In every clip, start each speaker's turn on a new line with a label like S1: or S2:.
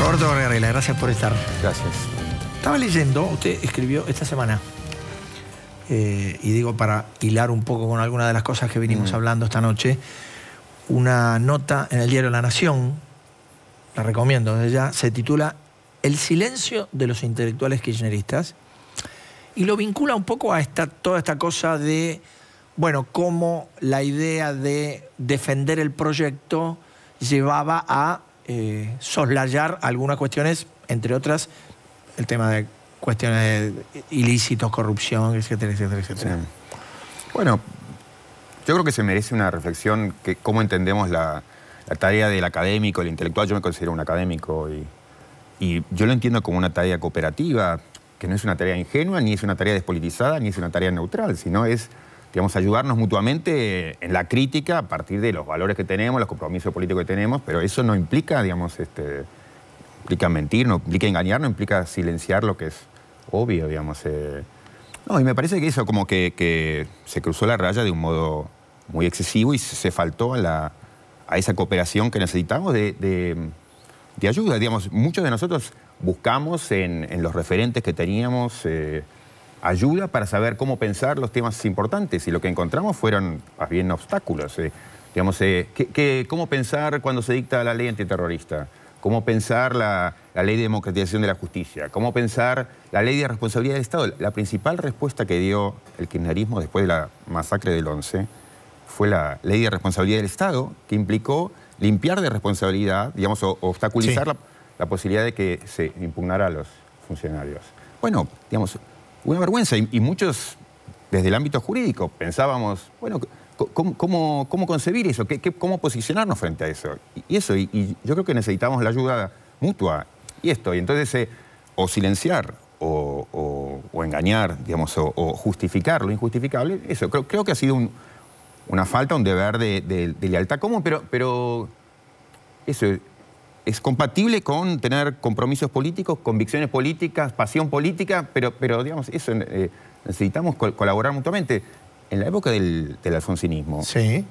S1: Roberto Vargarela, gracias por estar.
S2: Gracias.
S1: Estaba leyendo, usted escribió esta semana, y digo para hilar un poco con alguna de las cosas que venimos hablando esta noche, una nota en el diario La Nación, la recomiendo desde ya, se titula El silencio de los intelectuales kirchneristas, y lo vincula un poco a toda esta cosa de, bueno, cómo la idea de defender el proyecto llevaba a soslayar algunas cuestiones, entre otras, el tema de cuestiones de ilícitos, corrupción, etcétera, etcétera, etcétera.
S2: Sí. Bueno, yo creo que se merece una reflexión que cómo entendemos la tarea del académico, el intelectual. Yo me considero un académico y yo lo entiendo como una tarea cooperativa, que no es una tarea ingenua, ni es una tarea despolitizada, ni es una tarea neutral, sino es, digamos, ayudarnos mutuamente en la crítica a partir de los valores que tenemos, los compromisos políticos que tenemos, pero eso no implica, digamos, implica mentir, no implica engañar, no implica silenciar lo que es obvio, digamos. No, y me parece que eso como que se cruzó la raya de un modo muy excesivo y se faltó a esa cooperación que necesitamos de ayuda. Digamos, muchos de nosotros buscamos en los referentes que teníamos ayuda para saber cómo pensar los temas importantes, y lo que encontramos fueron más bien obstáculos. Digamos, ¿cómo pensar cuando se dicta la ley antiterrorista? ¿Cómo pensar la ley de democratización de la justicia? ¿Cómo pensar la ley de responsabilidad del Estado? La principal respuesta que dio el kirchnerismo después de la masacre del 11 fue la ley de responsabilidad del Estado, que implicó limpiar de responsabilidad, digamos, o obstaculizar la posibilidad de que se impugnara a los funcionarios. Bueno, digamos, una vergüenza, y muchos desde el ámbito jurídico pensábamos, bueno, ¿cómo concebir eso? ¿Cómo posicionarnos frente a eso? Y yo creo que necesitamos la ayuda mutua. Y entonces, o silenciar, o engañar, digamos, o justificar lo injustificable, eso. Creo que ha sido una falta, un deber de lealtad común, pero eso es compatible con tener compromisos políticos, convicciones políticas, pasión política, pero digamos, eso necesitamos colaborar mutuamente. En la época del alfonsinismo,
S1: sí.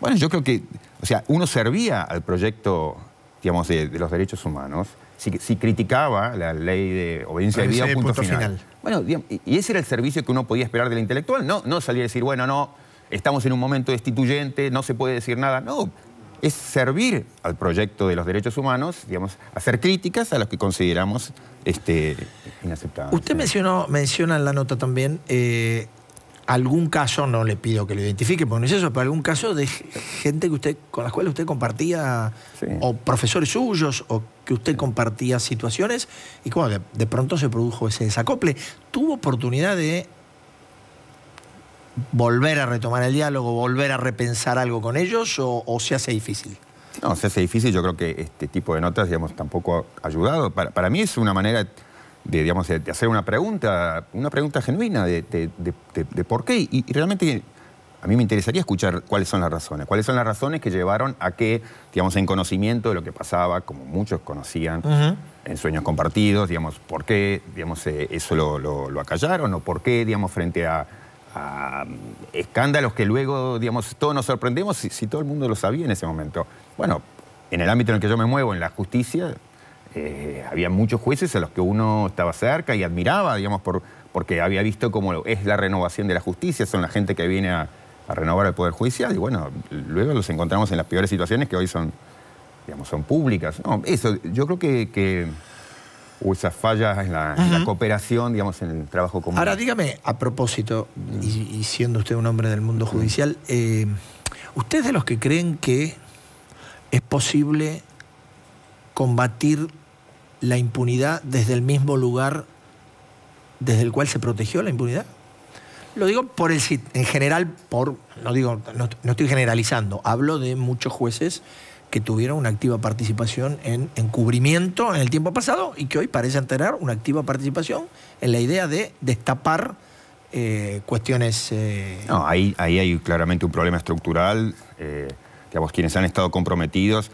S2: Bueno, yo creo que, o sea, uno servía al proyecto, digamos, de los derechos humanos, si criticaba la ley de obediencia de vida, punto final. Bueno, digamos, y ese era el servicio que uno podía esperar del intelectual, no salir a decir, bueno, no, estamos en un momento destituyente, no se puede decir nada, no. Es servir al proyecto de los derechos humanos, digamos, hacer críticas a los que consideramos inaceptables.
S1: Usted menciona en la nota también algún caso, no le pido que lo identifique, porque no es eso, pero algún caso de gente con las cuales usted compartía, o profesores suyos, o que usted compartía situaciones, y como de pronto se produjo ese desacople. ¿Tuvo oportunidad de volver a retomar el diálogo, volver a repensar algo con ellos, o se hace difícil?
S2: No, se hace difícil. Yo creo que este tipo de notas, digamos, tampoco ha ayudado. Para mí es una manera digamos, de hacer una pregunta genuina de por qué. Y realmente a mí me interesaría escuchar cuáles son las razones. Cuáles son las razones que llevaron a que, digamos, en conocimiento de lo que pasaba, como muchos conocían, en sueños compartidos, digamos, por qué, digamos, eso lo acallaron, o por qué, digamos, frente a escándalos que luego, digamos, todos nos sorprendemos si todo el mundo lo sabía en ese momento. Bueno, en el ámbito en el que yo me muevo, en la justicia, había muchos jueces a los que uno estaba cerca y admiraba, digamos, porque había visto cómo es la renovación de la justicia, son la gente que viene a renovar el Poder Judicial, y bueno, luego los encontramos en las peores situaciones que hoy son, digamos, son públicas. No, eso, yo creo que hubo esas fallas en la cooperación, digamos, en el trabajo común.
S1: Ahora, dígame, a propósito, y siendo usted un hombre del mundo judicial, ¿usted es de los que creen que es posible combatir la impunidad desde el mismo lugar desde el cual se protegió la impunidad? Lo digo en general, no estoy generalizando, hablo de muchos jueces que tuvieron una activa participación en encubrimiento en el tiempo pasado y que hoy parecen tener una activa participación en la idea de destapar cuestiones...
S2: No, ahí hay claramente un problema estructural. Digamos, quienes han estado comprometidos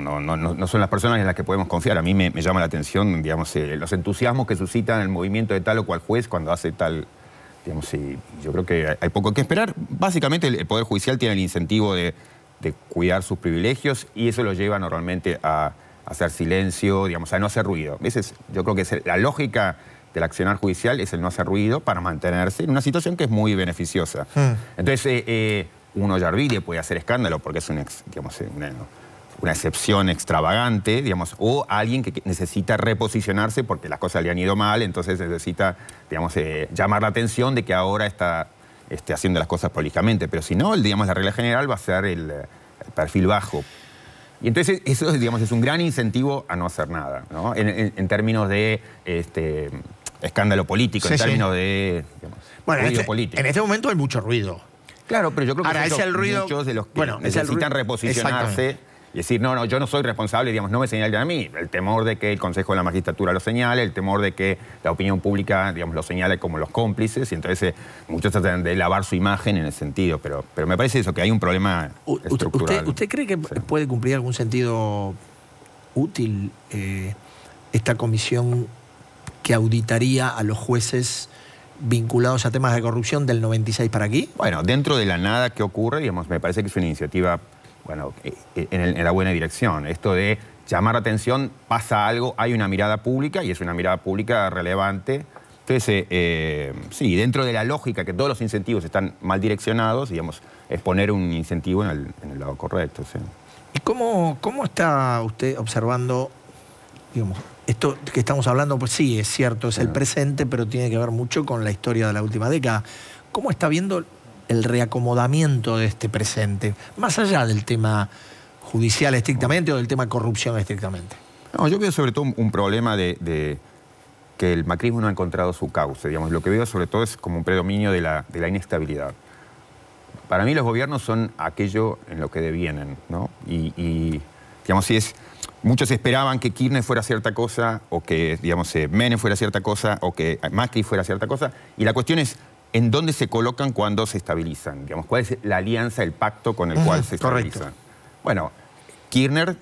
S2: no son las personas en las que podemos confiar. A mí me llama la atención, digamos, los entusiasmos que suscitan el movimiento de tal o cual juez cuando hace tal... Digamos, yo creo que hay poco que esperar. Básicamente el Poder Judicial tiene el incentivo de cuidar sus privilegios, y eso lo lleva normalmente a hacer silencio, digamos, a no hacer ruido. Yo creo que la lógica del accionar judicial es el no hacer ruido para mantenerse en una situación que es muy beneficiosa. Entonces, uno Yarvide puede hacer escándalo porque es una excepción extravagante, digamos, o alguien que necesita reposicionarse porque las cosas le han ido mal, entonces necesita, digamos, llamar la atención de que ahora está haciendo las cosas prolijamente. Pero si no, digamos, la regla general va a ser el perfil bajo. Y entonces eso, digamos, es un gran incentivo a no hacer nada, ¿no? En términos de escándalo político, en términos de ruido político.
S1: En este momento hay mucho ruido.
S2: Claro, pero yo creo que
S1: ahora, es el ruido,
S2: muchos de los que necesitan reposicionarse y decir, no, yo no soy responsable, digamos, no me señalen a mí. El temor de que el Consejo de la Magistratura lo señale, el temor de que la opinión pública, digamos, lo señale como los cómplices, y entonces muchos tratan de lavar su imagen en ese sentido, pero me parece eso, que hay un problema estructural.
S1: ¿Usted cree que puede cumplir algún sentido útil esta comisión que auditaría a los jueces vinculados a temas de corrupción del 96 para aquí?
S2: Bueno, dentro de la nada que ocurre, digamos, me parece que es una iniciativa, bueno, en la buena dirección. Esto de llamar la atención, pasa algo, hay una mirada pública y es una mirada pública relevante. Entonces, sí, dentro de la lógica que todos los incentivos están mal direccionados, digamos, es poner un incentivo en el lado correcto. Sí.
S1: ¿Y cómo está usted observando, digamos, esto que estamos hablando? Pues sí, es cierto, es el presente, pero tiene que ver mucho con la historia de la última década. ¿Cómo está viendo el reacomodamiento de este presente, más allá del tema judicial estrictamente o del tema corrupción estrictamente?
S2: No, yo veo sobre todo un problema de que el macrismo no ha encontrado su cauce. Digamos, lo que veo sobre todo es como un predominio de la inestabilidad. Para mí los gobiernos son aquello en lo que devienen, ¿no? Y digamos, si es... Muchos esperaban que Kirchner fuera cierta cosa, o que, digamos, Menem fuera cierta cosa, o que Macri fuera cierta cosa. Y la cuestión es en dónde se colocan cuando se estabilizan. Digamos, cuál es la alianza, el pacto con el cual se estabilizan.
S1: Correcto.
S2: Bueno, Kirchner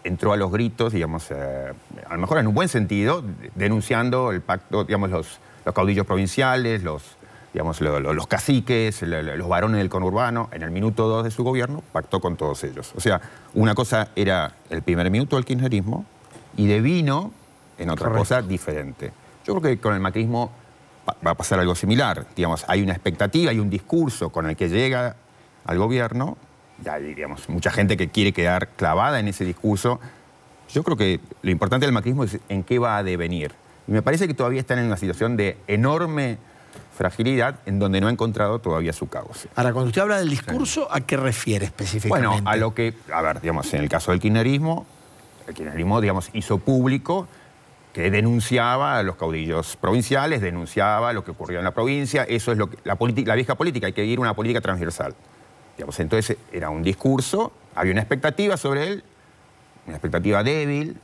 S2: entró a los gritos, digamos, a lo mejor en un buen sentido, denunciando el pacto, digamos, los caudillos provinciales, los caciques, los varones del conurbano. En el minuto 2 de su gobierno pactó con todos ellos. O sea, una cosa era el primer minuto del kirchnerismo y devino en otra cosa diferente. Yo creo que con el macrismo va a pasar algo similar. Digamos, hay una expectativa, hay un discurso con el que llega al gobierno. Ya hay, digamos, mucha gente que quiere quedar clavada en ese discurso. Yo creo que lo importante del macrismo es en qué va a devenir. Y me parece que todavía están en una situación de enorme fragilidad en donde no ha encontrado todavía su cauce.
S1: Ahora, cuando usted habla del discurso, ¿a qué refiere específicamente?
S2: Bueno, a lo que, a ver, digamos, en el caso del kirchnerismo, digamos, hizo público que denunciaba a los caudillos provinciales, denunciaba lo que ocurría en la provincia. Eso es lo que la vieja política, hay que ir a una política transversal. Digamos, entonces era un discurso, había una expectativa sobre él, una expectativa débil,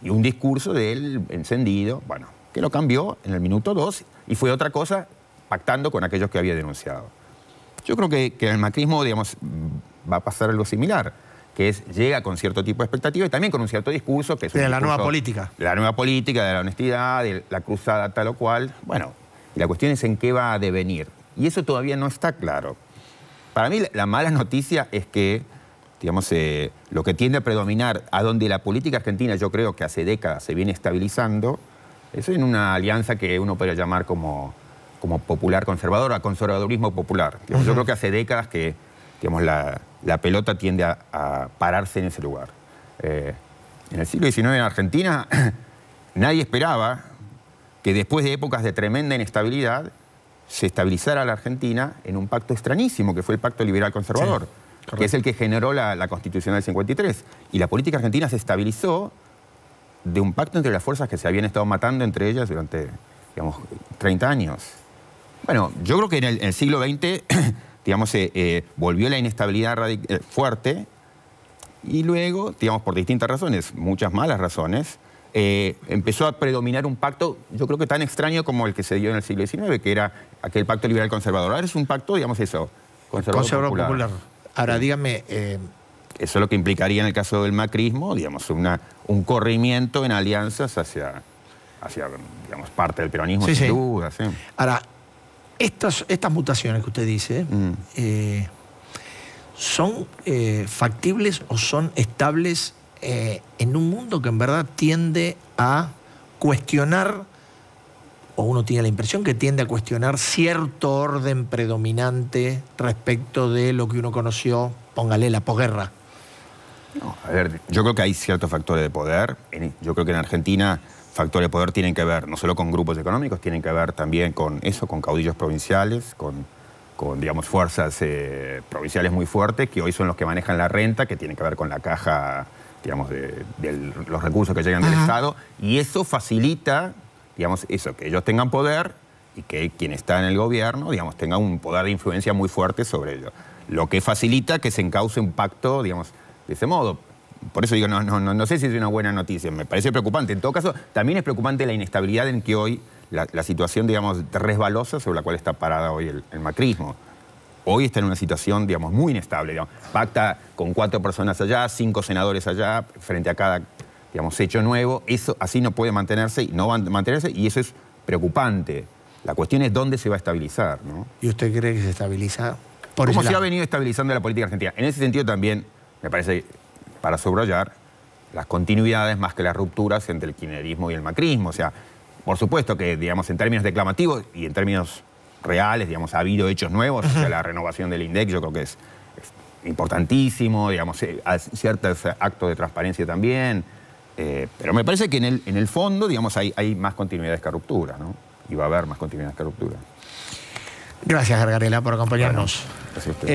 S2: y un discurso de él encendido, bueno, que lo cambió en el minuto 2 y fue otra cosa pactando con aquellos que había denunciado. Yo creo que el macrismo, digamos, va a pasar algo similar, que es, llega con cierto tipo de expectativa y también con un cierto discurso que es
S1: de la nueva política.
S2: De la nueva política, de la honestidad, de la cruzada tal o cual. Bueno, y la cuestión es en qué va a devenir. Y eso todavía no está claro. Para mí la mala noticia es que, digamos, lo que tiende a predominar, a donde la política argentina yo creo que hace décadas se viene estabilizando, es en una alianza que uno podría llamar como popular conservador, a conservadurismo popular. Digamos, yo creo que hace décadas que, digamos, la pelota tiende a pararse en ese lugar. En el siglo XIX en Argentina nadie esperaba que después de épocas de tremenda inestabilidad se estabilizara la Argentina en un pacto extrañísimo, que fue el Pacto Liberal Conservador, que es el que generó la Constitución del 53. Y la política argentina se estabilizó de un pacto entre las fuerzas que se habían estado matando entre ellas durante, digamos, 30 años. Bueno, yo creo que en el siglo XX, digamos, volvió la inestabilidad fuerte y luego, digamos, por distintas razones, muchas malas razones, empezó a predominar un pacto, yo creo que tan extraño como el que se dio en el siglo XIX, que era aquel pacto liberal conservador. Ahora es un pacto, digamos eso, conservador popular.
S1: Ahora, dígame...
S2: Eso es lo que implicaría en el caso del macrismo, digamos, un corrimiento en alianzas hacia digamos, parte del peronismo, sin duda. Sí.
S1: Ahora, estas mutaciones que usted dice, ¿son factibles o son estables en un mundo voto que en verdad tiende a cuestionar, o uno tiene la impresión que tiende a cuestionar cierto orden predominante respecto de lo que uno conoció, póngale, la posguerra.
S2: No, a ver, yo creo que hay ciertos factores de poder. Yo creo que en Argentina factores de poder tienen que ver no solo con grupos económicos, tienen que ver también con eso, con caudillos provinciales, con digamos, fuerzas provinciales muy fuertes, que hoy son los que manejan la renta, que tienen que ver con la caja, digamos, de los recursos que llegan del Estado. Y eso facilita, digamos, eso, que ellos tengan poder y que quien está en el gobierno, digamos, tenga un poder de influencia muy fuerte sobre ellos. Lo que facilita que se encauce un pacto, digamos, de ese modo. Por eso digo, no sé si es una buena noticia, me parece preocupante. En todo caso, también es preocupante la inestabilidad en que hoy, la situación, digamos, resbalosa sobre la cual está parada hoy el macrismo. Hoy está en una situación, digamos, muy inestable. Digamos. Pacta con 4 personas allá, 5 senadores allá, frente a cada, digamos, hecho nuevo. Eso así no puede mantenerse y no va a mantenerse, y eso es preocupante. La cuestión es dónde se va a estabilizar, ¿no?
S1: ¿Y usted cree que se estabiliza por
S2: ¿Cómo
S1: ese
S2: se
S1: lado?
S2: ha venido estabilizando la política argentina? En ese sentido también, me parece, para subrayar, las continuidades más que las rupturas entre el kirchnerismo y el macrismo. O sea, por supuesto que, digamos, en términos declamativos y en términos reales, digamos, ha habido hechos nuevos. O sea, la renovación del INDEC yo creo que es importantísimo, digamos, ciertos actos de transparencia también. Pero me parece que en el fondo, digamos, hay más continuidades que ruptura, ¿no? Y va a haber más continuidades que ruptura.
S1: Gracias, Gargarella, por acompañarnos.
S2: Bueno, gracias a usted.